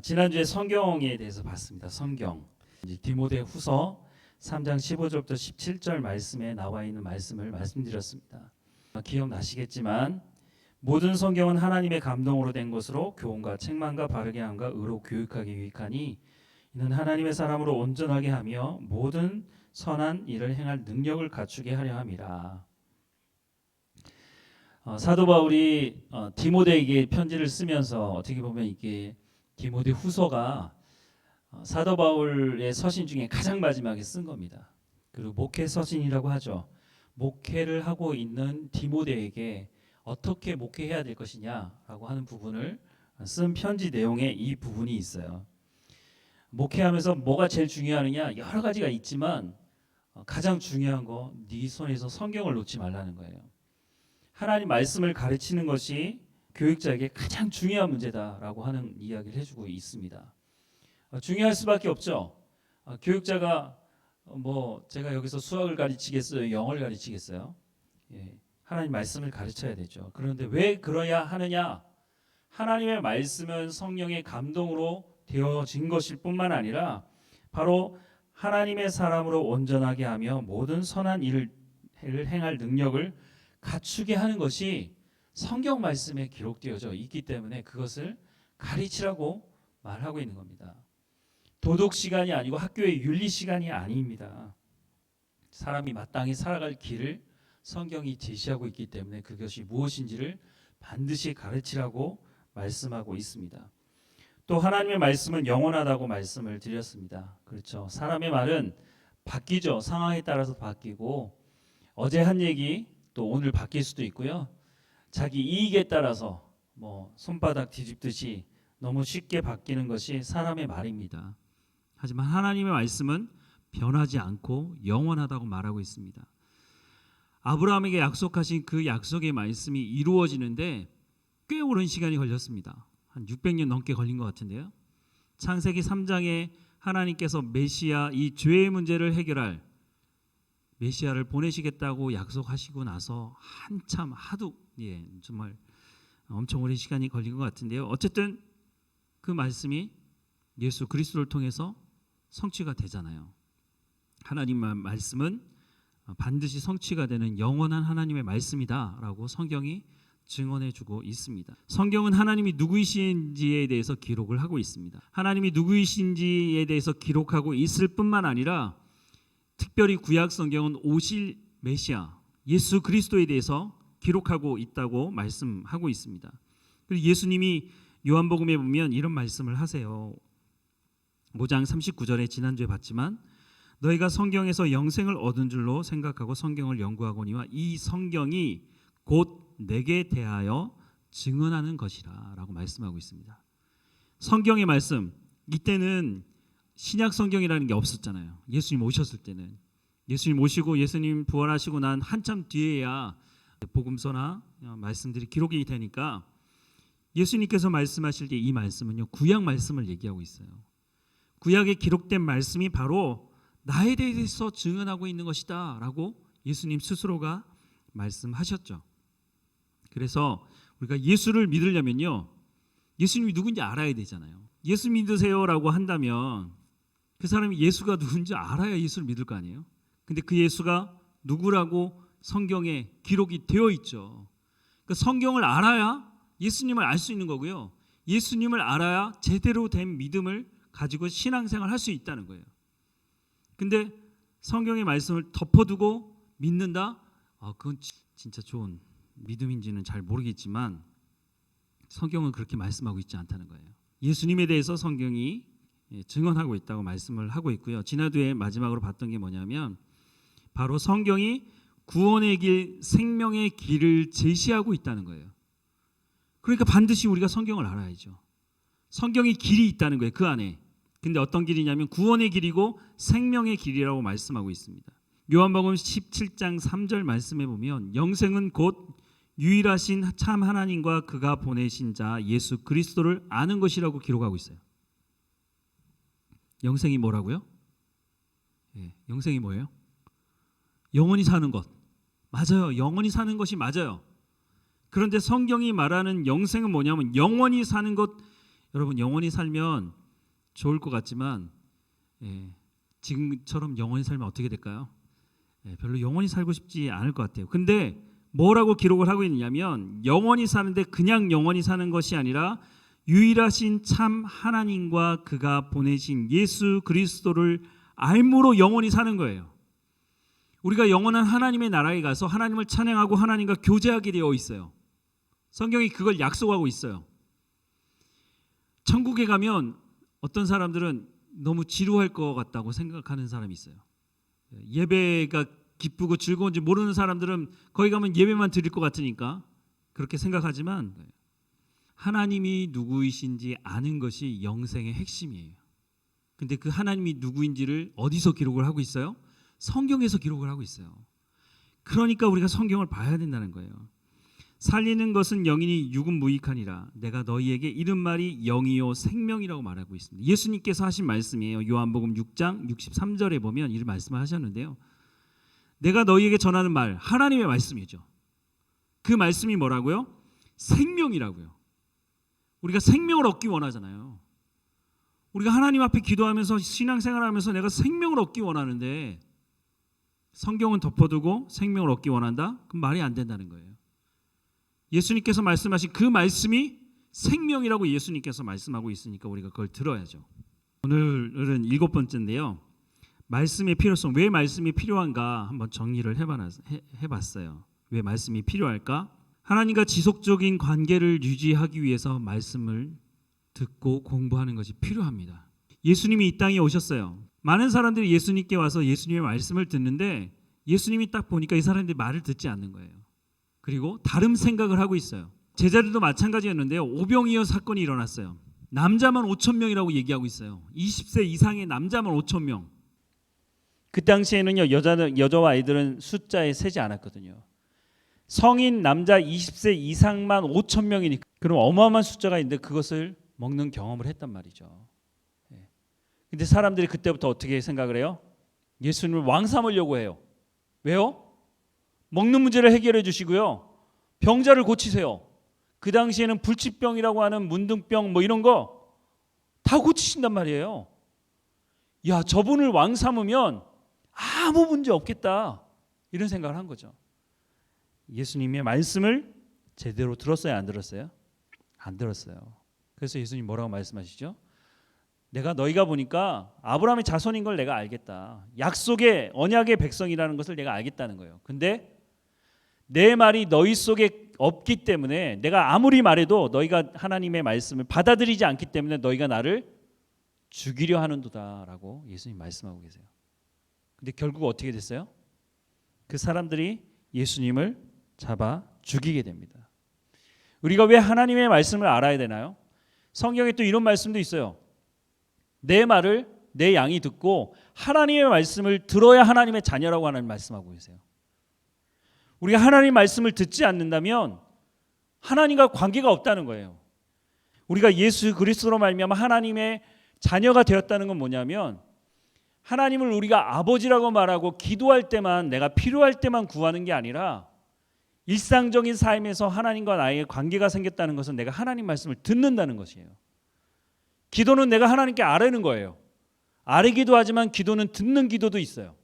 지난주에 성경에 대해서 봤습니다. 성경. 이제 디모데후서 3장 15절부터 17절 말씀에 나와 있는 말씀을 말씀드렸습니다. 기억나시겠지만 모든 성경은 하나님의 감동으로 된 것으로 교훈과 책망과 바르게 함과 의로 교육하기 유익하니 이는 하나님의 사람으로 온전하게 하며 모든 선한 일을 행할 능력을 갖추게 하려 함이라. 사도 바울이 디모데에게 편지를 쓰면서 어떻게 보면 이게 디모데 후서가 사도 바울의 서신 중에 가장 마지막에 쓴 겁니다. 그리고 목회 서신이라고 하죠. 목회를 하고 있는 디모데에게 어떻게 목회해야 될 것이냐라고 하는 부분을 쓴 편지 내용에 이 부분이 있어요. 목회하면서 뭐가 제일 중요하느냐, 여러 가지가 있지만 가장 중요한 거 네 손에서 성경을 놓지 말라는 거예요. 하나님 말씀을 가르치는 것이 교육자에게 가장 중요한 문제다라고 하는 이야기를 해주고 있습니다. 중요할 수밖에 없죠. 교육자가 제가 여기서 수학을 가르치겠어요, 영어를 가르치겠어요? 예, 하나님 말씀을 가르쳐야 되죠. 그런데 왜 그러야 하느냐? 하나님의 말씀은 성령의 감동으로 되어진 것일 뿐만 아니라 바로 하나님의 사람으로 온전하게 하며 모든 선한 일을 행할 능력을 갖추게 하는 것이 성경 말씀에 기록되어져 있기 때문에 그것을 가르치라고 말하고 있는 겁니다. 도덕 시간이 아니고 학교의 윤리 시간이 아닙니다. 사람이 마땅히 살아갈 길을 성경이 제시하고 있기 때문에 그것이 무엇인지를 반드시 가르치라고 말씀하고 있습니다. 또 하나님의 말씀은 영원하다고 말씀을 드렸습니다. 그렇죠. 사람의 말은 바뀌죠. 상황에 따라서 바뀌고 어제 한 얘기 또 오늘 바뀔 수도 있고요. 자기 이익에 따라서 손바닥 뒤집듯이 너무 쉽게 바뀌는 것이 사람의 말입니다. 하지만 하나님의 말씀은 변하지 않고 영원하다고 말하고 있습니다. 아브라함에게 약속하신 그 약속의 말씀이 이루어지는데 꽤 오랜 시간이 걸렸습니다. 한 600년 넘게 걸린 것 같은데요. 창세기 3장에 하나님께서 메시아, 이 죄의 문제를 해결할 메시아를 보내시겠다고 약속하시고 나서 한참 정말 엄청 오랜 시간이 걸린 것 같은데요. 어쨌든 그 말씀이 예수 그리스도를 통해서 성취가 되잖아요. 하나님의 말씀은 반드시 성취가 되는 영원한 하나님의 말씀이다라고 성경이 증언해주고 있습니다. 성경은 하나님이 누구이신지에 대해서 기록을 하고 있습니다. 하나님이 누구이신지에 대해서 기록하고 있을 뿐만 아니라 특별히 구약 성경은 오실 메시아 예수 그리스도에 대해서 기록하고 있다고 말씀하고 있습니다. 그리고 예수님이 요한복음에 보면 이런 말씀을 하세요. 5장 39절에 지난주에 봤지만 너희가 성경에서 영생을 얻은 줄로 생각하고 성경을 연구하거니와 이 성경이 곧 내게 대하여 증언하는 것이라 라고 말씀하고 있습니다. 성경의 말씀, 이때는 신약 성경이라는 게 없었잖아요. 예수님 오셨을 때는. 예수님 오시고 예수님 부활하시고 난 한참 뒤에야 복음서나 말씀들이 기록이 되니까 예수님께서 말씀하실 때 이 말씀은요, 구약 말씀을 얘기하고 있어요. 구약에 기록된 말씀이 바로 나에 대해서 증언하고 있는 것이다 라고 예수님 스스로가 말씀하셨죠. 그래서 우리가 예수를 믿으려면요, 예수님이 누군지 알아야 되잖아요. 예수 믿으세요라고 한다면 그 사람이 예수가 누군지 알아야 예수를 믿을 거 아니에요. 근데 그 예수가 누구라고 성경에 기록이 되어 있죠. 그러니까 성경을 알아야 예수님을 알 수 있는 거고요. 예수님을 알아야 제대로 된 믿음을 가지고 신앙생활을 할 수 있다는 거예요. 근데 성경의 말씀을 덮어두고 믿는다? 그건 진짜 좋은 믿음인지는 잘 모르겠지만 성경은 그렇게 말씀하고 있지 않다는 거예요. 예수님에 대해서 성경이 증언하고 있다고 말씀을 하고 있고요. 지난주에 마지막으로 봤던 게 뭐냐면 바로 성경이 구원의 길, 생명의 길을 제시하고 있다는 거예요. 그러니까 반드시 우리가 성경을 알아야죠. 성경이 길이 있다는 거예요. 그 안에. 근데 어떤 길이냐면 구원의 길이고 생명의 길이라고 말씀하고 있습니다. 요한복음 17장 3절 말씀에 보면 영생은 곧 유일하신 참 하나님과 그가 보내신 자 예수 그리스도를 아는 것이라고 기록하고 있어요. 영생이 뭐라고요? 영생이 뭐예요? 영원히 사는 것. 맞아요. 영원히 사는 것이 맞아요. 그런데 성경이 말하는 영생은 뭐냐면 영원히 사는 것, 여러분 영원히 살면 좋을 것 같지만 지금처럼 영원히 살면 어떻게 될까요? 별로 영원히 살고 싶지 않을 것 같아요. 근데 뭐라고 기록을 하고 있느냐면 영원히 사는데 그냥 영원히 사는 것이 아니라 유일하신 참 하나님과 그가 보내신 예수 그리스도를 알므로 영원히 사는 거예요. 우리가 영원한 하나님의 나라에 가서 하나님을 찬양하고 하나님과 교제하게 되어 있어요. 성경이 그걸 약속하고 있어요. 천국에 가면 어떤 사람들은 너무 지루할 것 같다고 생각하는 사람이 있어요. 예배가 기쁘고 즐거운지 모르는 사람들은 거기 가면 예배만 드릴 것 같으니까 그렇게 생각하지만 하나님이 누구이신지 아는 것이 영생의 핵심이에요. 근데 그 하나님이 누구인지를 어디서 기록을 하고 있어요? 성경에서 기록을 하고 있어요. 그러니까 우리가 성경을 봐야 된다는 거예요. 살리는 것은 영이니 육은 무익하니라. 내가 너희에게 이른 말이 영이요 생명이라고 말하고 있습니다. 예수님께서 하신 말씀이에요. 요한복음 6장 63절에 보면 이런 말씀을 하셨는데요. 내가 너희에게 전하는 말, 하나님의 말씀이죠. 그 말씀이 뭐라고요? 생명이라고요. 우리가 생명을 얻기 원하잖아요. 우리가 하나님 앞에 기도하면서 신앙생활하면서 내가 생명을 얻기 원하는데 성경은 덮어두고 생명을 얻기 원한다? 그럼 말이 안 된다는 거예요. 예수님께서 말씀하신 그 말씀이 생명이라고 예수님께서 말씀하고 있으니까 우리가 그걸 들어야죠. 오늘은 7번째인데요. 말씀의 필요성, 왜 말씀이 필요한가 한번 정리를 해봤어요. 왜 말씀이 필요할까? 하나님과 지속적인 관계를 유지하기 위해서 말씀을 듣고 공부하는 것이 필요합니다. 예수님이 이 땅에 오셨어요. 많은 사람들이 예수님께 와서 예수님의 말씀을 듣는데 예수님이 딱 보니까 이 사람들이 말을 듣지 않는 거예요. 그리고 다른 생각을 하고 있어요. 제자들도 마찬가지였는데요. 오병이어 사건이 일어났어요. 남자만 5,000명이라고 얘기하고 있어요. 20세 이상의 남자만 5,000명. 그 당시에는요, 여자와 아이들은 숫자에 세지 않았거든요. 성인 남자 20세 이상만 5,000명이니까 그럼 어마어마한 숫자가 있는데 그것을 먹는 경험을 했단 말이죠. 근데 사람들이 그때부터 어떻게 생각을 해요? 예수님을 왕 삼으려고 해요. 왜요? 먹는 문제를 해결해 주시고요. 병자를 고치세요. 그 당시에는 불치병이라고 하는 문둥병 뭐 이런 거 다 고치신단 말이에요. 야, 저분을 왕 삼으면 아무 문제 없겠다. 이런 생각을 한 거죠. 예수님의 말씀을 제대로 들었어요, 안 들었어요? 안 들었어요. 그래서 예수님 뭐라고 말씀하시죠? 내가 너희가 보니까 아브라함의 자손인 걸 내가 알겠다. 약속의 언약의 백성이라는 것을 내가 알겠다는 거예요. 근데 내 말이 너희 속에 없기 때문에 내가 아무리 말해도 너희가 하나님의 말씀을 받아들이지 않기 때문에 너희가 나를 죽이려 하는도다라고 예수님 말씀하고 계세요. 근데 결국 어떻게 됐어요? 그 사람들이 예수님을 잡아 죽이게 됩니다. 우리가 왜 하나님의 말씀을 알아야 되나요? 성경에 또 이런 말씀도 있어요. 내 말을 내 양이 듣고 하나님의 말씀을 들어야 하나님의 자녀라고 하는 말씀하고 계세요. 우리가 하나님의 말씀을 듣지 않는다면 하나님과 관계가 없다는 거예요. 우리가 예수 그리스도로 말미암아 하나님의 자녀가 되었다는 건 뭐냐면 하나님을 우리가 아버지라고 말하고 기도할 때만 내가 필요할 때만 구하는 게 아니라 일상적인 삶에서 하나님과 나의 관계가 생겼다는 것은 내가 하나님 말씀을 듣는다는 것이에요. 기도는 내가 하나님께 아뢰는 거예요. 아뢰기도 하지만 기도는 듣는 기도도 있어요.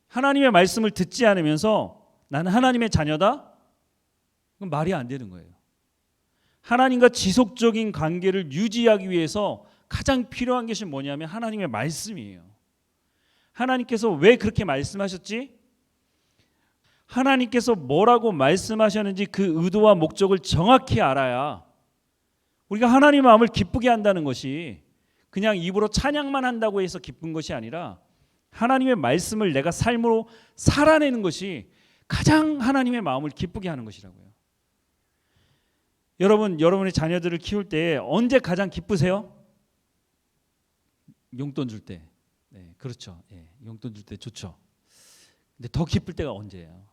하나님의 말씀을 듣지 않으면서 나는 하나님의 자녀다? 그건 말이 안 되는 거예요. 하나님과 지속적인 관계를 유지하기 위해서 가장 필요한 것이 뭐냐면 하나님의 말씀이에요. 하나님께서 왜 그렇게 말씀하셨지? 하나님께서 뭐라고 말씀하셨는지 그 의도와 목적을 정확히 알아야 우리가 하나님의 마음을 기쁘게 한다는 것이 그냥 입으로 찬양만 한다고 해서 기쁜 것이 아니라 하나님의 말씀을 내가 삶으로 살아내는 것이 가장 하나님의 마음을 기쁘게 하는 것이라고요. 여러분의 자녀들을 키울 때 언제 가장 기쁘세요? 용돈 줄 때. 네, 그렇죠. 용돈 줄 때 좋죠. 근데 더 기쁠 때가 언제예요?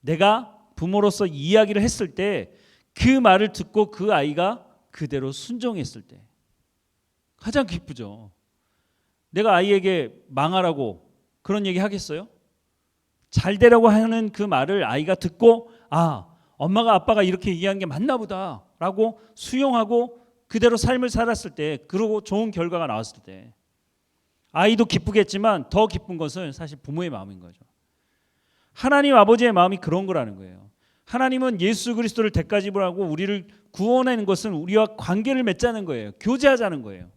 내가 부모로서 이야기를 했을 때 그 말을 듣고 그 아이가 그대로 순종했을 때 가장 기쁘죠. 내가 아이에게 망하라고 그런 얘기 하겠어요? 잘 되라고 하는 그 말을 아이가 듣고 아, 엄마가 아빠가 이렇게 얘기하는 게 맞나 보다. 라고 수용하고 그대로 삶을 살았을 때, 그러고 좋은 결과가 나왔을 때 아이도 기쁘겠지만 더 기쁜 것은 사실 부모의 마음인 거죠. 하나님 아버지의 마음이 그런 거라는 거예요. 하나님은 예수 그리스도를 대가 지불하고 우리를 구원하는 것은 우리와 관계를 맺자는 거예요. 교제하자는 거예요.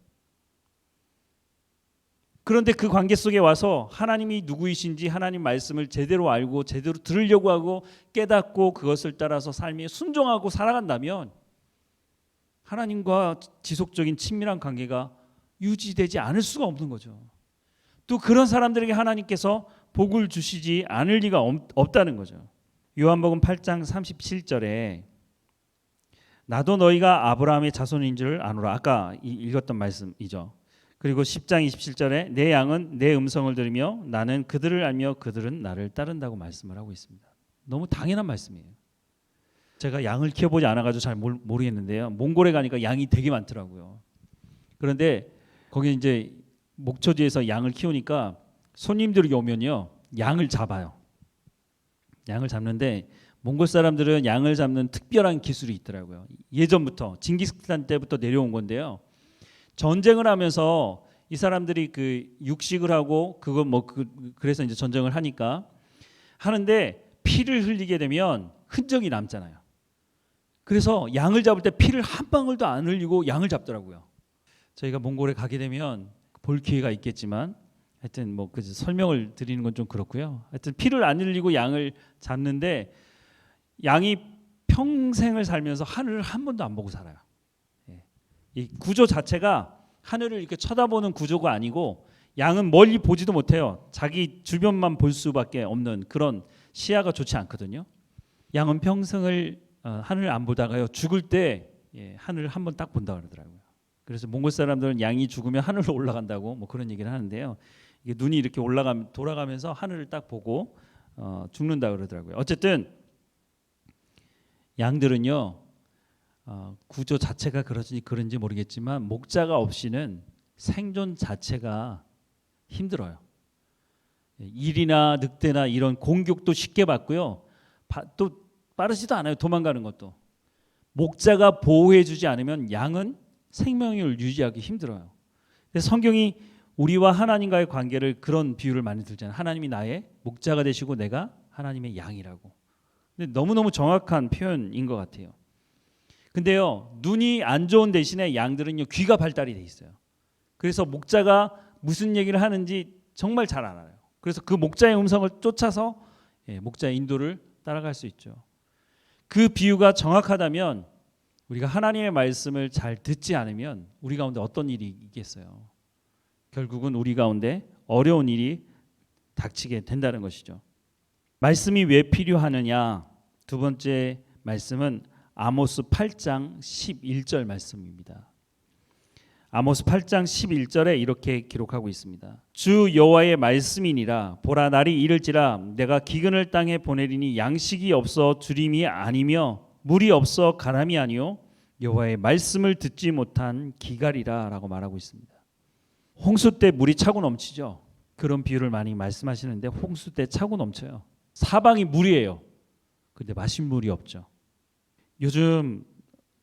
그런데 그 관계 속에 와서 하나님이 누구이신지 하나님 말씀을 제대로 알고 제대로 들으려고 하고 깨닫고 그것을 따라서 삶에 순종하고 살아간다면 하나님과 지속적인 친밀한 관계가 유지되지 않을 수가 없는 거죠. 또 그런 사람들에게 하나님께서 복을 주시지 않을 리가 없다는 거죠. 요한복음 8장 37절에 나도 너희가 아브라함의 자손인 줄 아노라. 아까 읽었던 말씀이죠. 그리고 10장 27절에 내 양은 내 음성을 들으며 나는 그들을 알며 그들은 나를 따른다고 말씀을 하고 있습니다. 너무 당연한 말씀이에요. 제가 양을 키워보지 않아가지고 잘 모르겠는데요. 몽골에 가니까 양이 되게 많더라고요. 그런데 거기 이제 목초지에서 양을 키우니까 손님들이 오면요, 양을 잡아요. 양을 잡는데 몽골 사람들은 양을 잡는 특별한 기술이 있더라고요. 예전부터 징기스칸 때부터 내려온 건데요. 전쟁을 하면서 이 사람들이 그 육식을 하고 그거 그래서 이제 전쟁을 하는데 피를 흘리게 되면 흔적이 남잖아요. 그래서 양을 잡을 때 피를 한 방울도 안 흘리고 양을 잡더라고요. 저희가 몽골에 가게 되면 볼 기회가 있겠지만 하여튼 그 설명을 드리는 건 좀 그렇고요. 하여튼 피를 안 흘리고 양을 잡는데 양이 평생을 살면서 하늘을 한 번도 안 보고 살아요. 이 구조 자체가 하늘을 이렇게 쳐다보는 구조가 아니고 양은 멀리 보지도 못해요. 자기 주변만 볼 수밖에 없는 그런 시야가 좋지 않거든요. 양은 평생을 하늘을 안 보다가요, 죽을 때 하늘을 한 번 딱 본다 그러더라고요. 그래서 몽골 사람들은 양이 죽으면 하늘로 올라간다고 그런 얘기를 하는데요. 이게 눈이 이렇게 돌아가면서 하늘을 딱 보고 죽는다 그러더라고요. 어쨌든 양들은요, 구조 자체가 그런지 모르겠지만 목자가 없이는 생존 자체가 힘들어요. 일이나 늑대나 이런 공격도 쉽게 받고요. 또 빠르지도 않아요. 도망가는 것도. 목자가 보호해주지 않으면 양은 생명을 유지하기 힘들어요. 그래서 성경이 우리와 하나님과의 관계를 그런 비유를 많이 들잖아요. 하나님이 나의 목자가 되시고 내가 하나님의 양이라고. 근데 너무너무 정확한 표현인 것 같아요. 근데요, 눈이 안 좋은 대신에 양들은요, 귀가 발달이 돼 있어요. 그래서 목자가 무슨 얘기를 하는지 정말 잘 알아요. 그래서 그 목자의 음성을 쫓아서 목자의 인도를 따라갈 수 있죠. 그 비유가 정확하다면 우리가 하나님의 말씀을 잘 듣지 않으면 우리 가운데 어떤 일이 있겠어요? 결국은 우리 가운데 어려운 일이 닥치게 된다는 것이죠. 말씀이 왜 필요하느냐? 두 번째 말씀은 아모스 8장 11절 말씀입니다. 아모스 8장 11절에 이렇게 기록하고 있습니다. 주 여호와의 말씀이니라. 보라, 날이 이를지라 내가 기근을 땅에 보내리니 양식이 없어 주림이 아니며 물이 없어 가람이 아니요 여호와의 말씀을 듣지 못한 기갈이라 라고 말하고 있습니다. 홍수 때 물이 차고 넘치죠. 그런 비유를 많이 말씀하시는데 홍수 때 차고 넘쳐요. 사방이 물이에요. 근데 마실 물이 없죠. 요즘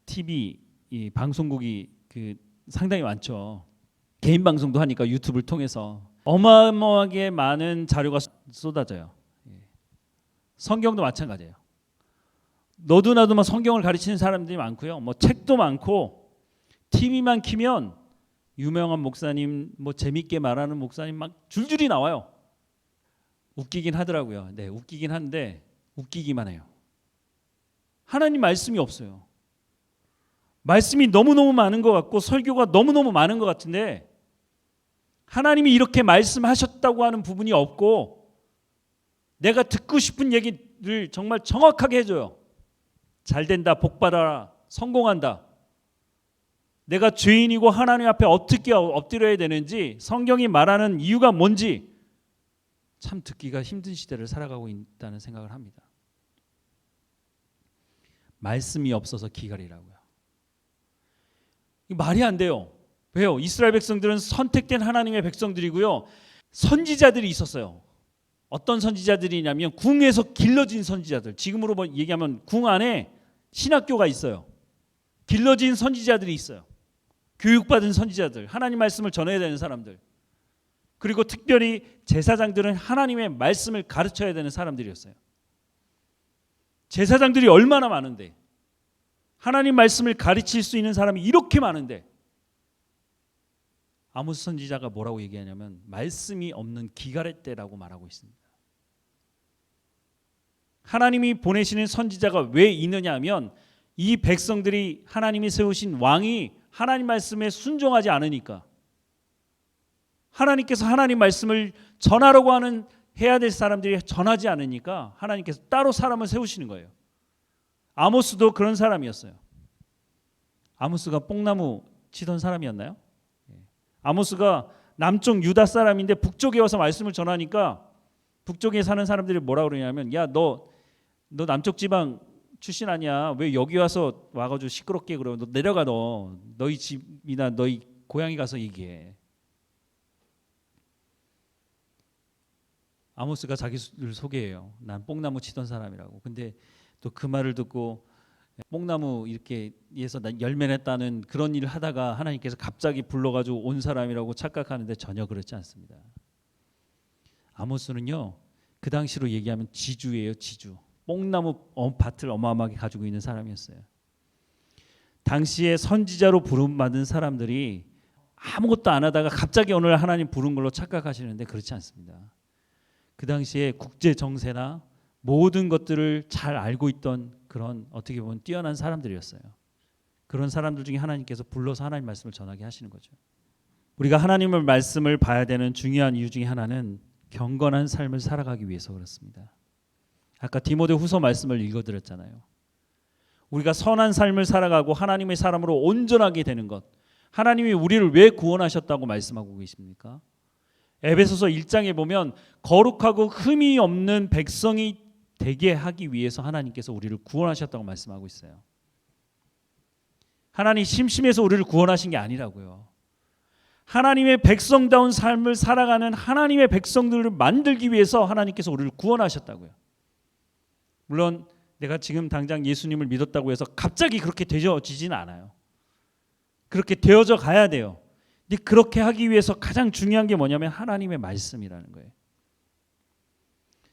TV 이 방송국이 상당히 많죠. 개인 방송도 하니까 유튜브를 통해서 어마어마하게 많은 자료가 쏟아져요. 성경도 마찬가지예요. 너도 나도 성경을 가르치는 사람들이 많고요. 책도 많고 TV만 키면 유명한 목사님, 재밌게 말하는 목사님 막 줄줄이 나와요. 웃기긴 하더라고요. 네, 웃기긴 한데 웃기기만 해요. 하나님 말씀이 없어요. 말씀이 너무너무 많은 것 같고 설교가 너무너무 많은 것 같은데 하나님이 이렇게 말씀하셨다고 하는 부분이 없고 내가 듣고 싶은 얘기를 정말 정확하게 해줘요. 잘 된다, 복 받아라, 성공한다. 내가 죄인이고 하나님 앞에 어떻게 엎드려야 되는지 성경이 말하는 이유가 뭔지 참 듣기가 힘든 시대를 살아가고 있다는 생각을 합니다. 말씀이 없어서 기갈이라고요. 말이 안 돼요. 왜요? 이스라엘 백성들은 선택된 하나님의 백성들이고요. 선지자들이 있었어요. 어떤 선지자들이냐면 궁에서 길러진 선지자들. 지금으로 얘기하면 궁 안에 신학교가 있어요. 길러진 선지자들이 있어요. 교육받은 선지자들, 하나님 말씀을 전해야 되는 사람들. 그리고 특별히 제사장들은 하나님의 말씀을 가르쳐야 되는 사람들이었어요. 제사장들이 얼마나 많은데, 하나님 말씀을 가르칠 수 있는 사람이 이렇게 많은데, 아모스 선지자가 뭐라고 얘기하냐면 말씀이 없는 기갈의 때라고 말하고 있습니다. 하나님이 보내시는 선지자가 왜 있느냐 하면 이 백성들이 하나님이 세우신 왕이 하나님 말씀에 순종하지 않으니까, 하나님께서 하나님 말씀을 전하려고 하는 해야 될 사람들이 전하지 않으니까 하나님께서 따로 사람을 세우시는 거예요. 아모스도 그런 사람이었어요. 아모스가 뽕나무 치던 사람이었나요? 아모스가 남쪽 유다 사람인데 북쪽에 와서 말씀을 전하니까 북쪽에 사는 사람들이 뭐라 그러냐면, 야, 너 남쪽 지방 출신 아니야? 왜 여기 와가지고 시끄럽게 그러고, 너 내려가, 너희 집이나 너희 고향에 가서 얘기해. 아모스가 자기를 소개해요. 난 뽕나무 치던 사람이라고. 근데 또 그 말을 듣고 뽕나무 이렇게 해서 열매 냈다는 그런 일을 하다가 하나님께서 갑자기 불러가지고 온 사람이라고 착각하는데 전혀 그렇지 않습니다. 아모스는요, 그 당시로 얘기하면 지주예요, 지주. 뽕나무 밭을 어마어마하게 가지고 있는 사람이었어요. 당시에 선지자로 부름받은 사람들이 아무것도 안 하다가 갑자기 어느 날 하나님 부른 걸로 착각하시는데 그렇지 않습니다. 그 당시에 국제 정세나 모든 것들을 잘 알고 있던 그런 어떻게 보면 뛰어난 사람들이었어요. 그런 사람들 중에 하나님께서 불러서 하나님 말씀을 전하게 하시는 거죠. 우리가 하나님의 말씀을 봐야 되는 중요한 이유 중에 하나는 경건한 삶을 살아가기 위해서 그렇습니다. 아까 디모데후서 말씀을 읽어드렸잖아요. 우리가 선한 삶을 살아가고 하나님의 사람으로 온전하게 되는 것, 하나님이 우리를 왜 구원하셨다고 말씀하고 계십니까? 에베소서 1장에 보면 거룩하고 흠이 없는 백성이 되게 하기 위해서 하나님께서 우리를 구원하셨다고 말씀하고 있어요. 하나님 심심해서 우리를 구원하신 게 아니라고요. 하나님의 백성다운 삶을 살아가는 하나님의 백성들을 만들기 위해서 하나님께서 우리를 구원하셨다고요. 물론 내가 지금 당장 예수님을 믿었다고 해서 갑자기 그렇게 되어지진 않아요. 그렇게 되어져 가야 돼요. 근데 그렇게 하기 위해서 가장 중요한 게 뭐냐면 하나님의 말씀이라는 거예요.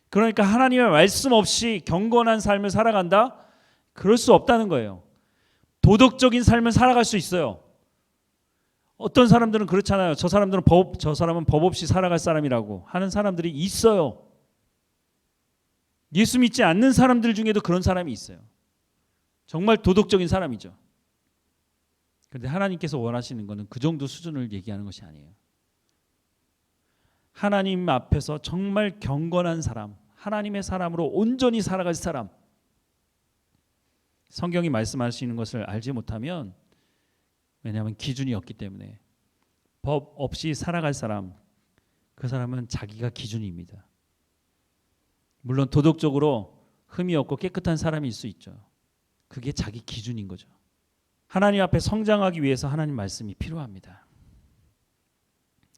그러니까 하나님의 말씀 없이 경건한 삶을 살아간다? 그럴 수 없다는 거예요. 도덕적인 삶을 살아갈 수 있어요. 어떤 사람들은 그렇잖아요. 저 사람은 법 없이 살아갈 사람이라고 하는 사람들이 있어요. 예수 믿지 않는 사람들 중에도 그런 사람이 있어요. 정말 도덕적인 사람이죠. 그런데 하나님께서 원하시는 것은 그 정도 수준을 얘기하는 것이 아니에요. 하나님 앞에서 정말 경건한 사람, 하나님의 사람으로 온전히 살아갈 사람, 성경이 말씀하시는 것을 알지 못하면, 왜냐하면 기준이 없기 때문에 법 없이 살아갈 사람, 그 사람은 자기가 기준입니다. 물론 도덕적으로 흠이 없고 깨끗한 사람일 수 있죠. 그게 자기 기준인 거죠. 하나님 앞에 성장하기 위해서 하나님 말씀이 필요합니다.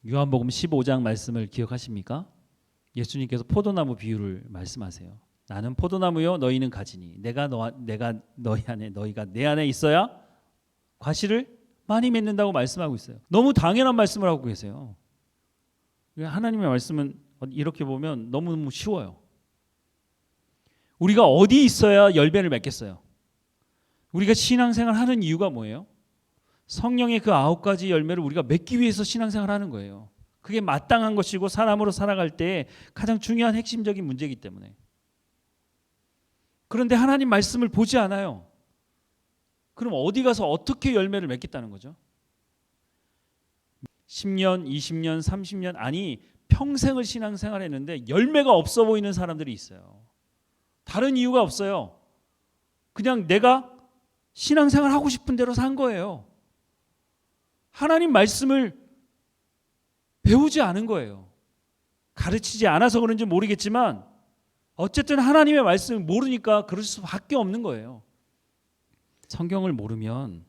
요한복음 15장 말씀을 기억하십니까? 예수님께서 포도나무 비유를 말씀하세요. 나는 포도나무요 너희는 가지니 내가 너희 안에 너희가 내 안에 있어야 과실을 많이 맺는다고 말씀하고 있어요. 너무 당연한 말씀을 하고 계세요. 하나님의 말씀은 이렇게 보면 너무너무 쉬워요. 우리가 어디 있어야 열매를 맺겠어요? 우리가 신앙생활 하는 이유가 뭐예요? 성령의 그 9가지 열매를 우리가 맺기 위해서 신앙생활 하는 거예요. 그게 마땅한 것이고 사람으로 살아갈 때 가장 중요한 핵심적인 문제이기 때문에. 그런데 하나님 말씀을 보지 않아요. 그럼 어디 가서 어떻게 열매를 맺겠다는 거죠? 10년, 20년, 30년 아니 평생을 신앙생활 했는데 열매가 없어 보이는 사람들이 있어요. 다른 이유가 없어요. 그냥 내가 신앙생활 하고 싶은 대로 산 거예요. 하나님 말씀을 배우지 않은 거예요. 가르치지 않아서 그런지 모르겠지만 어쨌든 하나님의 말씀을 모르니까 그럴 수밖에 없는 거예요. 성경을 모르면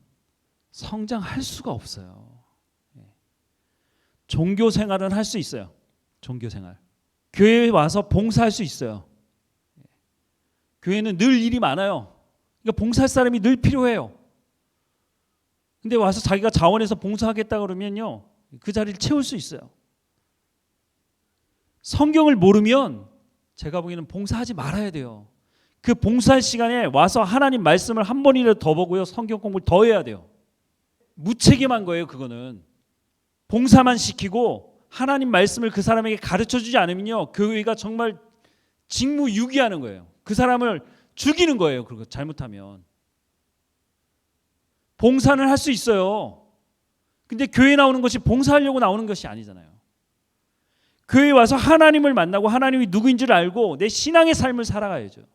성장할 수가 없어요. 종교 생활은 할 수 있어요. 종교 생활. 교회에 와서 봉사할 수 있어요. 교회는 늘 일이 많아요. 그러니까 봉사할 사람이 늘 필요해요. 근데 와서 자기가 자원해서 봉사하겠다 그러면요, 그 자리를 채울 수 있어요. 성경을 모르면 제가 보기에는 봉사하지 말아야 돼요. 그 봉사할 시간에 와서 하나님 말씀을 한 번이라도 더 보고요, 성경 공부를 더 해야 돼요. 무책임한 거예요. 그거는 봉사만 시키고 하나님 말씀을 그 사람에게 가르쳐주지 않으면요, 교회가 정말 직무유기하는 거예요. 그 사람을 죽이는 거예요. 그거 잘못하면. 봉사는 할 수 있어요. 근데 교회 나오는 것이 봉사하려고 나오는 것이 아니잖아요. 교회에 와서 하나님을 만나고 하나님이 누구인지를 알고 내 신앙의 삶을 살아가야죠.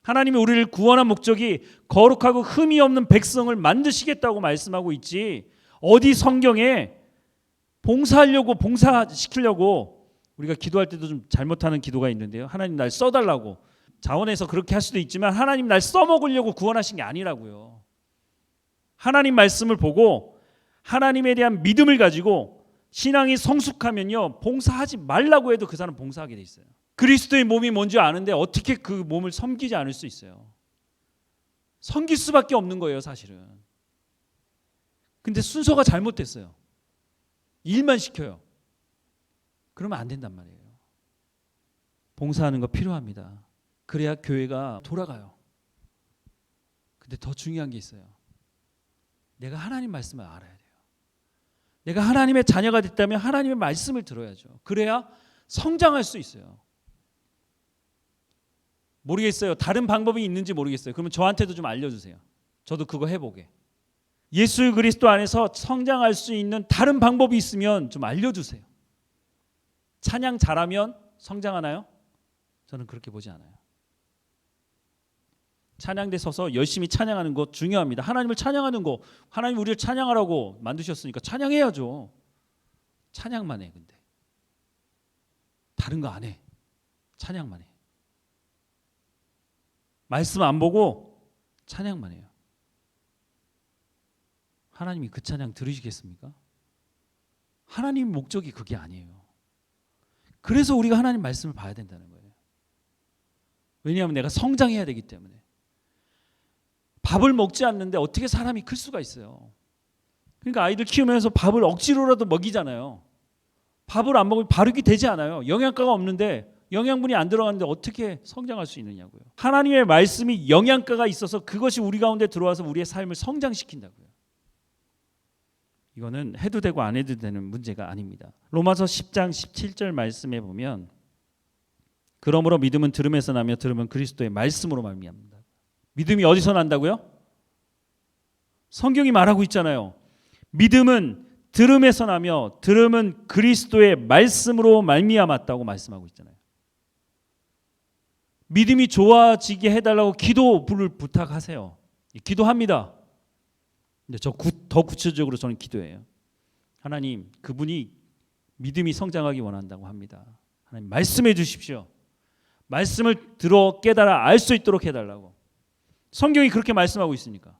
하나님이 우리를 구원한 목적이 거룩하고 흠이 없는 백성을 만드시겠다고 말씀하고 있지, 어디 성경에 봉사하려고, 봉사시키려고, 우리가 기도할 때도 좀 잘못하는 기도가 있는데요, 하나님 날 써달라고, 자원해서 그렇게 할 수도 있지만 하나님 날 써먹으려고 구원하신 게 아니라고요. 하나님 말씀을 보고 하나님에 대한 믿음을 가지고 신앙이 성숙하면요, 봉사하지 말라고 해도 그 사람 봉사하게 돼 있어요. 그리스도의 몸이 뭔지 아는데 어떻게 그 몸을 섬기지 않을 수 있어요? 섬길 수밖에 없는 거예요, 사실은. 근데 순서가 잘못됐어요. 일만 시켜요. 그러면 안 된단 말이에요. 봉사하는 거 필요합니다. 그래야 교회가 돌아가요. 근데 더 중요한 게 있어요. 내가 하나님 말씀을 알아야 돼요. 내가 하나님의 자녀가 됐다면 하나님의 말씀을 들어야죠. 그래야 성장할 수 있어요. 모르겠어요. 다른 방법이 있는지 모르겠어요. 그러면 저한테도 좀 알려주세요. 저도 그거 해보게. 예수 그리스도 안에서 성장할 수 있는 다른 방법이 있으면 좀 알려주세요. 찬양 잘하면 성장하나요? 저는 그렇게 보지 않아요. 찬양대 서서 열심히 찬양하는 거 중요합니다. 하나님을 찬양하는 거, 하나님 우리를 찬양하라고 만드셨으니까 찬양해야죠. 찬양만 해. 근데 다른 거 안 해. 찬양만 해. 말씀 안 보고 찬양만 해요. 하나님이 그 찬양 들으시겠습니까? 하나님 목적이 그게 아니에요. 그래서 우리가 하나님 말씀을 봐야 된다는 거예요. 왜냐하면 내가 성장해야 되기 때문에. 밥을 먹지 않는데 어떻게 사람이 클 수가 있어요? 그러니까 아이들 키우면서 밥을 억지로라도 먹이잖아요. 밥을 안 먹으면 발육이 되지 않아요. 영양가가 없는데, 영양분이 안 들어가는데 어떻게 성장할 수 있느냐고요. 하나님의 말씀이 영양가가 있어서 그것이 우리 가운데 들어와서 우리의 삶을 성장시킨다고요. 이거는 해도 되고 안 해도 되는 문제가 아닙니다. 로마서 10장 17절 말씀에 보면, 그러므로 믿음은 들음에서 나며 들음은 그리스도의 말씀으로 말미암는다. 믿음이 어디서 난다고요? 성경이 말하고 있잖아요. 믿음은 들음에서 나며 들음은 그리스도의 말씀으로 말미암았다고 말씀하고 있잖아요. 믿음이 좋아지게 해달라고 기도를 부탁하세요. 기도합니다. 근데 더 구체적으로 저는 기도해요. 하나님, 그분이 믿음이 성장하기 원한다고 합니다. 하나님 말씀해 주십시오. 말씀을 들어 깨달아 알 수 있도록 해달라고. 성경이 그렇게 말씀하고 있으니까.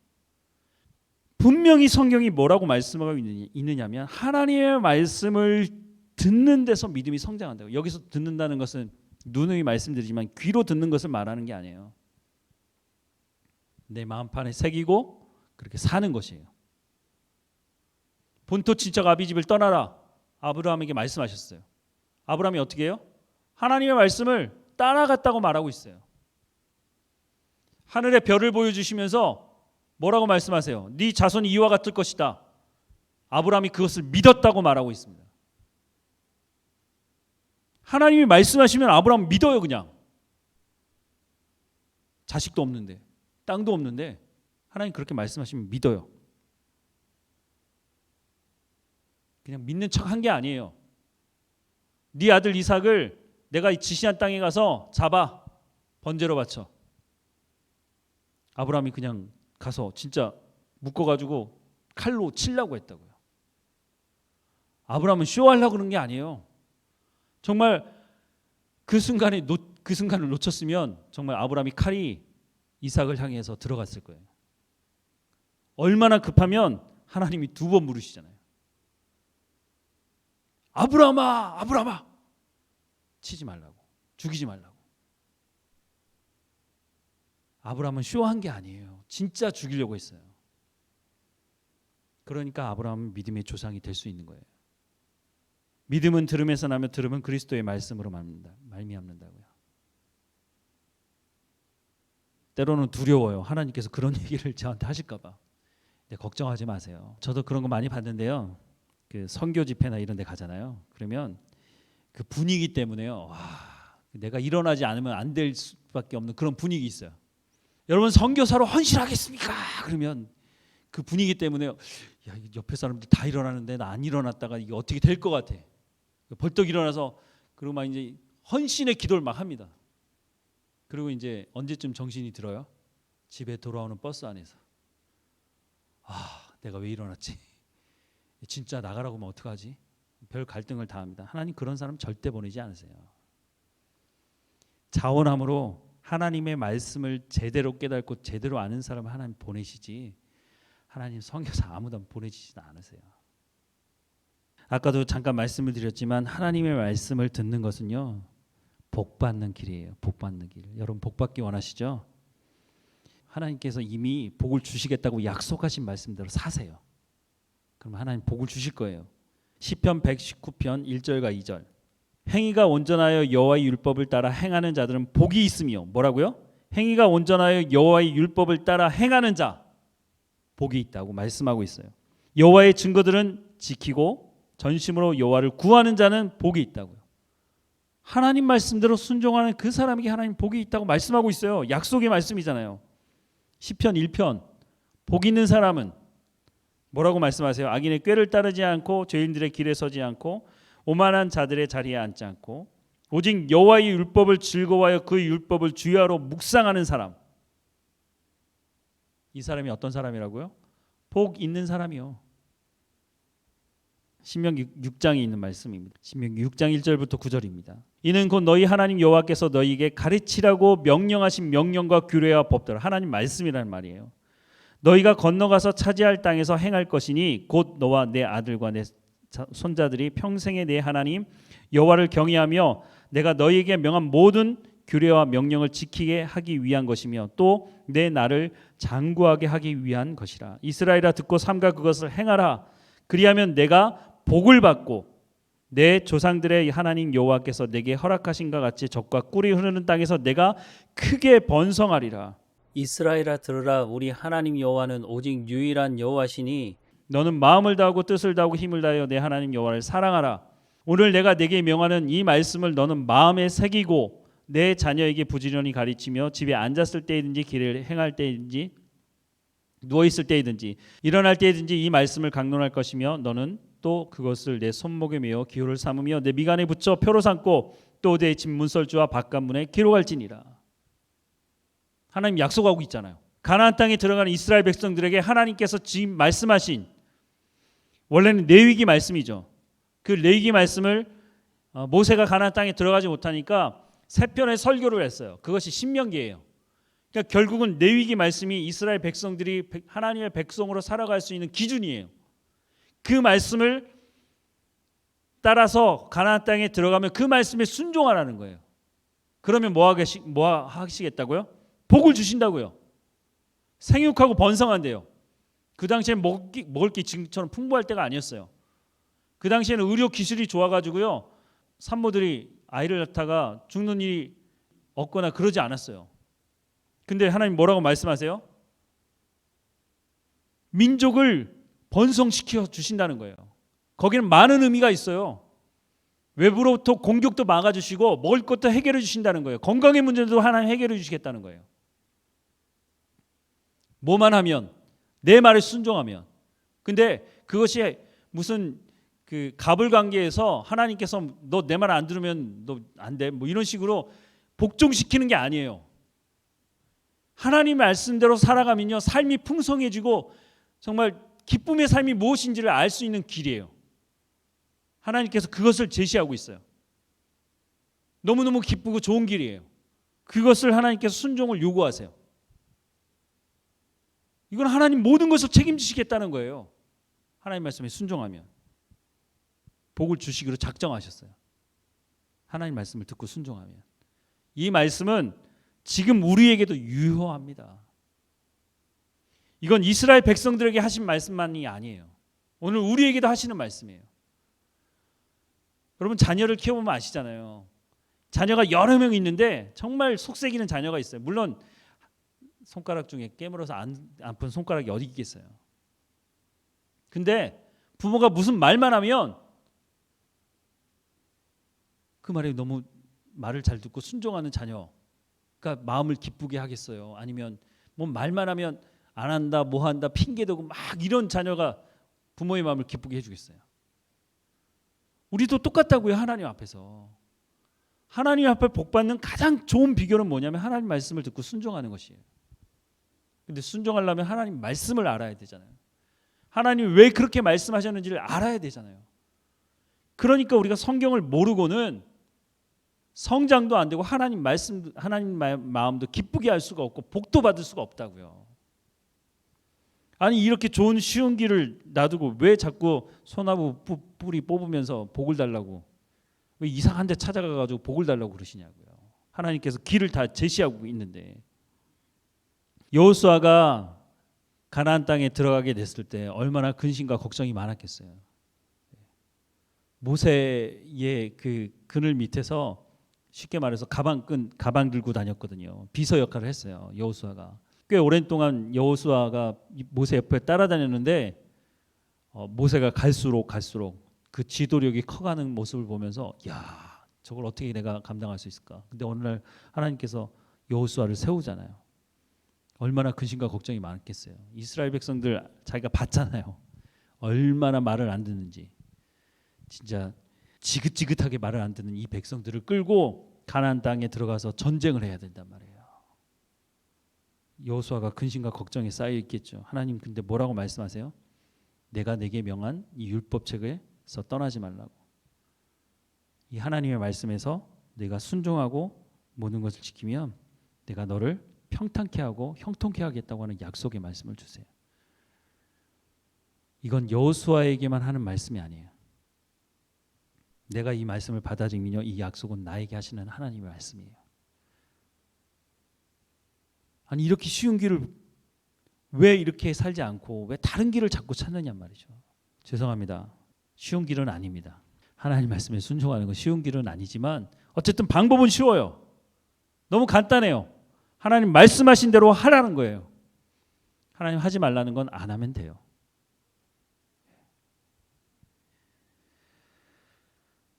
분명히 성경이 뭐라고 말씀하고 있느냐면, 하나님의 말씀을 듣는 데서 믿음이 성장한다고. 여기서 듣는다는 것은 누누이 말씀드리지만 귀로 듣는 것을 말하는 게 아니에요. 내 마음판에 새기고 그렇게 사는 것이에요. 본토 친척 아비집을 떠나라, 아브라함에게 말씀하셨어요. 아브라함이 어떻게 해요? 하나님의 말씀을 따라갔다고 말하고 있어요. 하늘의 별을 보여주시면서 뭐라고 말씀하세요? 네 자손이 이와 같을 것이다. 아브라함이 그것을 믿었다고 말하고 있습니다. 하나님이 말씀하시면 아브라함 믿어요. 그냥 자식도 없는데, 땅도 없는데 하나님 그렇게 말씀하시면 믿어요. 그냥 믿는 척 한 게 아니에요. 네 아들 이삭을 내가 지시한 땅에 가서 잡아 번제로 바쳐. 아브라함이 그냥 가서 진짜 묶어가지고 칼로 치려고 했다고요. 아브라함은 쇼하려고 그런 게 아니에요. 정말 그 순간을 놓쳤으면 정말 아브라함이 칼이 이삭을 향해서 들어갔을 거예요. 얼마나 급하면 하나님이 2번 물으시잖아요. 아브라함아, 아브라함아, 치지 말라고, 죽이지 말라고. 아브라함은 쇼한 게 아니에요. 진짜 죽이려고 했어요. 그러니까 아브라함은 믿음의 조상이 될 수 있는 거예요. 믿음은 들음에서 나며 들음은 그리스도의 말씀으로 말미암는다고요. 때로는 두려워요. 하나님께서 그런 얘기를 저한테 하실까 봐. 근데 걱정하지 마세요. 저도 그런 거 많이 봤는데요. 그 선교 집회나 이런 데 가잖아요. 그러면 그 분위기 때문에요. 와, 내가 일어나지 않으면 안 될 수밖에 없는 그런 분위기 있어요. 여러분 선교사로 헌신하겠습니까? 그러면 그 분위기 때문에 야, 옆에 사람들 다 일어나는데 나 안 일어났다가 이게 어떻게 될 것 같아. 벌떡 일어나서 그리고 막 이제 헌신의 기도를 막 합니다. 그리고 이제 언제쯤 정신이 들어요? 집에 돌아오는 버스 안에서 내가 왜 일어났지? 진짜 나가라고 하면 어떡하지? 별 갈등을 다 합니다. 하나님 그런 사람 절대 보내지 않으세요. 자원함으로 하나님의 말씀을 제대로 깨닫고 제대로 아는 사람을 하나님 보내시지 하나님 선교사 아무도 보내지진 않으세요. 아까도 잠깐 말씀을 드렸지만 하나님의 말씀을 듣는 것은요 복 받는 길이에요. 복 받는 길. 여러분 복 받기 원하시죠? 하나님께서 이미 복을 주시겠다고 약속하신 말씀대로 사세요. 그럼 하나님 복을 주실 거예요. 시편 119편 1절과 2절. 행위가 온전하여 여호와의 율법을 따라 행하는 자들은 복이 있으며 뭐라고요? 행위가 온전하여 여호와의 율법을 따라 행하는 자 복이 있다고 말씀하고 있어요. 여호와의 증거들은 지키고 전심으로 여호와를 구하는 자는 복이 있다고요. 하나님 말씀대로 순종하는 그 사람에게 하나님 복이 있다고 말씀하고 있어요. 약속의 말씀이잖아요. 시편 1편 복 있는 사람은 뭐라고 말씀하세요? 악인의 꾀를 따르지 않고 죄인들의 길에 서지 않고 오만한 자들의 자리에 앉지 않고 오직 여호와의 율법을 즐거워하여 그 율법을 주야로 묵상하는 사람. 이 사람이 어떤 사람이라고요? 복 있는 사람이요. 신명기 6장에 있는 말씀입니다. 신명기 6장 1절부터 9절입니다. 이는 곧 너희 하나님 여호와께서 너희에게 가르치라고 명령하신 명령과 규례와 법들, 하나님 말씀이라는 말이에요. 너희가 건너가서 차지할 땅에서 행할 것이니 곧 너와 내 아들과 내 손자들이 평생에 내 하나님 여호와를 경외하며 내가 너희에게 명한 모든 규례와 명령을 지키게 하기 위한 것이며 또 내 나를 장구하게 하기 위한 것이라. 이스라엘아 듣고 삼가 그것을 행하라. 그리하면 내가 복을 받고 내 조상들의 하나님 여호와께서 내게 허락하신 것 같이 젖과 꿀이 흐르는 땅에서 내가 크게 번성하리라. 이스라엘아 들으라. 우리 하나님 여호와는 오직 유일한 여호와시니 너는 마음을 다하고 뜻을 다하고 힘을 다하여 내 하나님 여호와를 사랑하라. 오늘 내가 네게 명하는 이 말씀을 너는 마음에 새기고 내 자녀에게 부지런히 가르치며 집에 앉았을 때이든지 길을 행할 때이든지 누워 있을 때이든지 일어날 때이든지 이 말씀을 강론할 것이며 너는 또 그것을 내 손목에 메어 기호를 삼으며 내 미간에 붙여 표로 삼고 또 내 집 문설주와 바깥문에 기록할지니라. 하나님 약속하고 있잖아요. 가나안 땅에 들어가는 이스라엘 백성들에게 하나님께서 지금 말씀하신 원래는 레위기 말씀이죠. 그 레위기 말씀을 모세가 가나안 땅에 들어가지 못하니까 세 편의 설교를 했어요. 그것이 신명기예요. 그러니까 결국은 레위기 말씀이 이스라엘 백성들이 하나님의 백성으로 살아갈 수 있는 기준이에요. 그 말씀을 따라서 가나안 땅에 들어가면 그 말씀에 순종하라는 거예요. 그러면 뭐 하시겠다고요? 복을 주신다고요. 생육하고 번성한대요. 그 당시에는 먹을 게 지금처럼 풍부할 때가 아니었어요. 그 당시에는 의료 기술이 좋아가지고요. 산모들이 아이를 낳다가 죽는 일이 없거나 그러지 않았어요. 근데 하나님 뭐라고 말씀하세요? 민족을 번성시켜 주신다는 거예요. 거기는 많은 의미가 있어요. 외부로부터 공격도 막아주시고 먹을 것도 해결해 주신다는 거예요. 건강의 문제도 하나님 해결해 주시겠다는 거예요. 뭐만 하면 내 말에 순종하면. 근데 그것이 무슨 그 갑을관계에서 하나님께서 너 내 말 안 들으면 너 안 돼 뭐 이런 식으로 복종시키는 게 아니에요. 하나님 말씀대로 살아가면요 삶이 풍성해지고 정말 기쁨의 삶이 무엇인지를 알 수 있는 길이에요. 하나님께서 그것을 제시하고 있어요. 너무너무 기쁘고 좋은 길이에요. 그것을 하나님께서 순종을 요구하세요. 이건 하나님 모든 것을 책임지시겠다는 거예요. 하나님 말씀에 순종하면 복을 주시기로 작정하셨어요. 하나님 말씀을 듣고 순종하면. 이 말씀은 지금 우리에게도 유효합니다. 이건 이스라엘 백성들에게 하신 말씀만이 아니에요. 오늘 우리에게도 하시는 말씀이에요. 여러분 자녀를 키워보면 아시잖아요. 자녀가 여러 명 있는데 정말 속색이는 자녀가 있어요. 물론 손가락 중에 깨물어서 안 아픈 손가락이 어디 있겠어요. 근데 부모가 무슨 말만 하면 그 말에 너무 말을 잘 듣고 순종하는 자녀가 마음을 기쁘게 하겠어요. 아니면 뭐 말만 하면 안 한다, 뭐 한다, 핑계대고 막 이런 자녀가 부모의 마음을 기쁘게 해주겠어요. 우리도 똑같다고요. 하나님 앞에서. 하나님 앞에 복받는 가장 좋은 비결은 뭐냐면 하나님 말씀을 듣고 순종하는 것이에요. 근데 순종하려면 하나님 말씀을 알아야 되잖아요. 하나님이 왜 그렇게 말씀하셨는지를 알아야 되잖아요. 그러니까 우리가 성경을 모르고는 성장도 안 되고 하나님 말씀, 하나님 마음도 기쁘게 할 수가 없고 복도 받을 수가 없다고요. 아니 이렇게 좋은 쉬운 길을 놔두고 왜 자꾸 소나무 뿌리 뽑으면서 복을 달라고, 왜 이상한 데 찾아가가지고 복을 달라고 그러시냐고요. 하나님께서 길을 다 제시하고 있는데. 여호수아가 가나안 땅에 들어가게 됐을 때 얼마나 근심과 걱정이 많았겠어요. 모세의 그 그늘 밑에서 쉽게 말해서 가방 들고 다녔거든요. 비서 역할을 했어요. 여호수아가. 꽤 오랜 동안 여호수아가 모세 옆에 따라다녔는데 모세가 갈수록 그 지도력이 커가는 모습을 보면서 야, 저걸 어떻게 내가 감당할 수 있을까? 근데 어느 날 하나님께서 여호수아를 세우잖아요. 얼마나 근심과 걱정이 많았겠어요. 이스라엘 백성들 자기가 봤잖아요. 얼마나 말을 안 듣는지. 진짜 지긋지긋하게 말을 안 듣는 이 백성들을 끌고 가나안 땅에 들어가서 전쟁을 해야 된단 말이에요. 여호수아가 근심과 걱정에 쌓여 있겠죠. 하나님 근데 뭐라고 말씀하세요? 내가 내게 명한 이 율법책에서 떠나지 말라고. 이 하나님의 말씀에서 내가 순종하고 모든 것을 지키면 내가 너를 평탄케 하고 형통케 하겠다고 하는 약속의 말씀을 주세요. 이건 여호수아에게만 하는 말씀이 아니에요. 내가 이 말씀을 받아들이며 이 약속은 나에게 하시는 하나님의 말씀이에요. 아니 이렇게 쉬운 길을 왜 이렇게 살지 않고 왜 다른 길을 자꾸 찾느냐 말이죠. 죄송합니다. 쉬운 길은 아닙니다. 하나님 말씀에 순종하는 건 쉬운 길은 아니지만 어쨌든 방법은 쉬워요. 너무 간단해요. 하나님 말씀하신 대로 하라는 거예요. 하나님 하지 말라는 건 안 하면 돼요.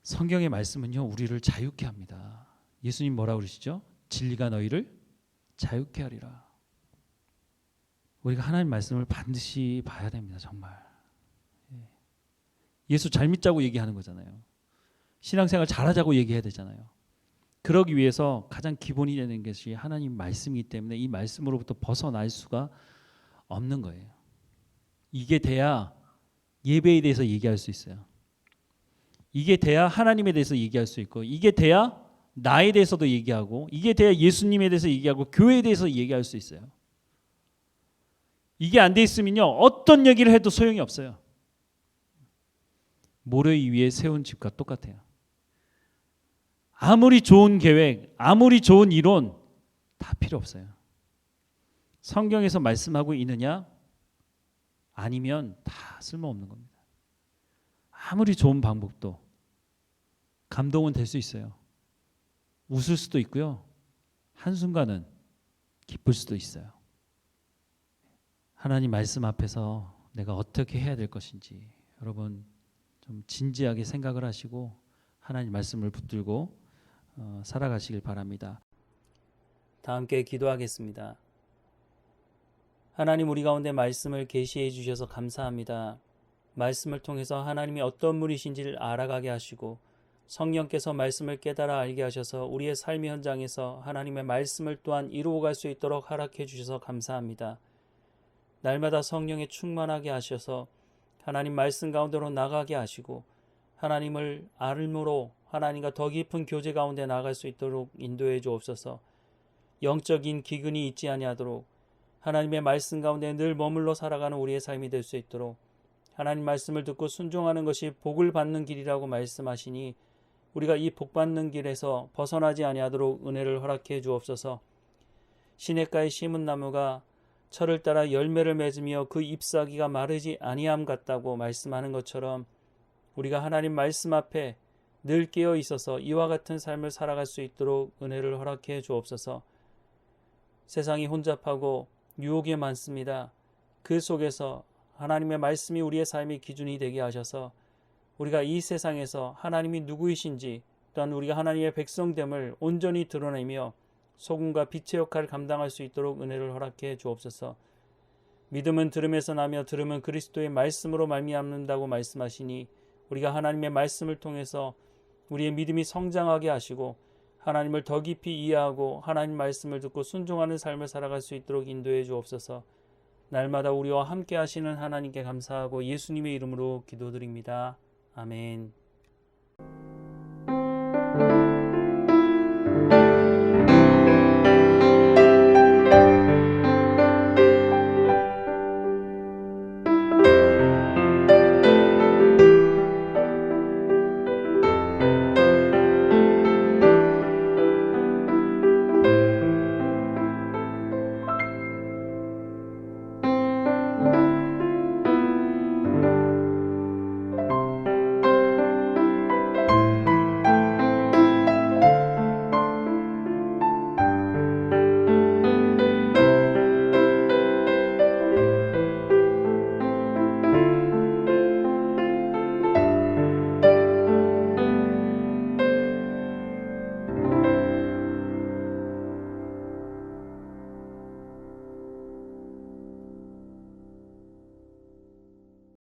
성경의 말씀은요 우리를 자유케 합니다. 예수님 뭐라고 그러시죠? 진리가 너희를 자유케 하리라. 우리가 하나님 말씀을 반드시 봐야 됩니다. 정말. 예수 잘 믿자고 얘기하는 거잖아요. 신앙생활 잘하자고 얘기해야 되잖아요. 그러기 위해서 가장 기본이 되는 것이 하나님 말씀이기 때문에 이 말씀으로부터 벗어날 수가 없는 거예요. 이게 돼야 예배에 대해서 얘기할 수 있어요. 이게 돼야 하나님에 대해서 얘기할 수 있고, 이게 돼야 나에 대해서도 얘기하고, 이게 돼야 예수님에 대해서 얘기하고 교회에 대해서 얘기할 수 있어요. 이게 안 돼 있으면요 어떤 얘기를 해도 소용이 없어요. 모래 위에 세운 집과 똑같아요. 아무리 좋은 계획, 아무리 좋은 이론 다 필요 없어요. 성경에서 말씀하고 있느냐? 아니면 다 쓸모없는 겁니다. 아무리 좋은 방법도 감동은 될 수 있어요. 웃을 수도 있고요. 한순간은 기쁠 수도 있어요. 하나님 말씀 앞에서 내가 어떻게 해야 될 것인지 여러분 좀 진지하게 생각을 하시고 하나님 말씀을 붙들고 살아가시길 바랍니다. 다 함께 기도하겠습니다. 하나님 우리 가운데 말씀을 계시해 주셔서 감사합니다. 말씀을 통해서 하나님이 어떤 분이신지를 알아가게 하시고 성령께서 말씀을 깨달아 알게 하셔서 우리의 삶의 현장에서 하나님의 말씀을 또한 이루어갈 수 있도록 허락해 주셔서 감사합니다. 날마다 성령에 충만하게 하셔서 하나님 말씀 가운데로 나가게 하시고 하나님을 알므로 하나님과 더 깊은 교제 가운데 나갈 수 있도록 인도해 주옵소서. 영적인 기근이 있지 아니하도록 하나님의 말씀 가운데 늘 머물러 살아가는 우리의 삶이 될 수 있도록 하나님 말씀을 듣고 순종하는 것이 복을 받는 길이라고 말씀하시니 우리가 이 복 받는 길에서 벗어나지 아니하도록 은혜를 허락해 주옵소서. 시냇가에 심은 나무가 철을 따라 열매를 맺으며 그 잎사귀가 마르지 아니함 같다고 말씀하는 것처럼 우리가 하나님 말씀 앞에 늘 깨어 있어서 이와 같은 삶을 살아갈 수 있도록 은혜를 허락해 주옵소서. 세상이 혼잡하고 유혹이 많습니다. 그 속에서 하나님의 말씀이 우리의 삶의 기준이 되게 하셔서 우리가 이 세상에서 하나님이 누구이신지 또한 우리가 하나님의 백성됨을 온전히 드러내며 소금과 빛의 역할을 감당할 수 있도록 은혜를 허락해 주옵소서. 믿음은 들음에서 나며 들음은 그리스도의 말씀으로 말미암는다고 말씀하시니 우리가 하나님의 말씀을 통해서 우리의 믿음이 성장하게 하시고 하나님을 더 깊이 이해하고 하나님 말씀을 듣고 순종하는 삶을 살아갈 수 있도록 인도해 주옵소서. 날마다 우리와 함께 하시는 하나님께 감사하고 예수님의 이름으로 기도드립니다. 아멘.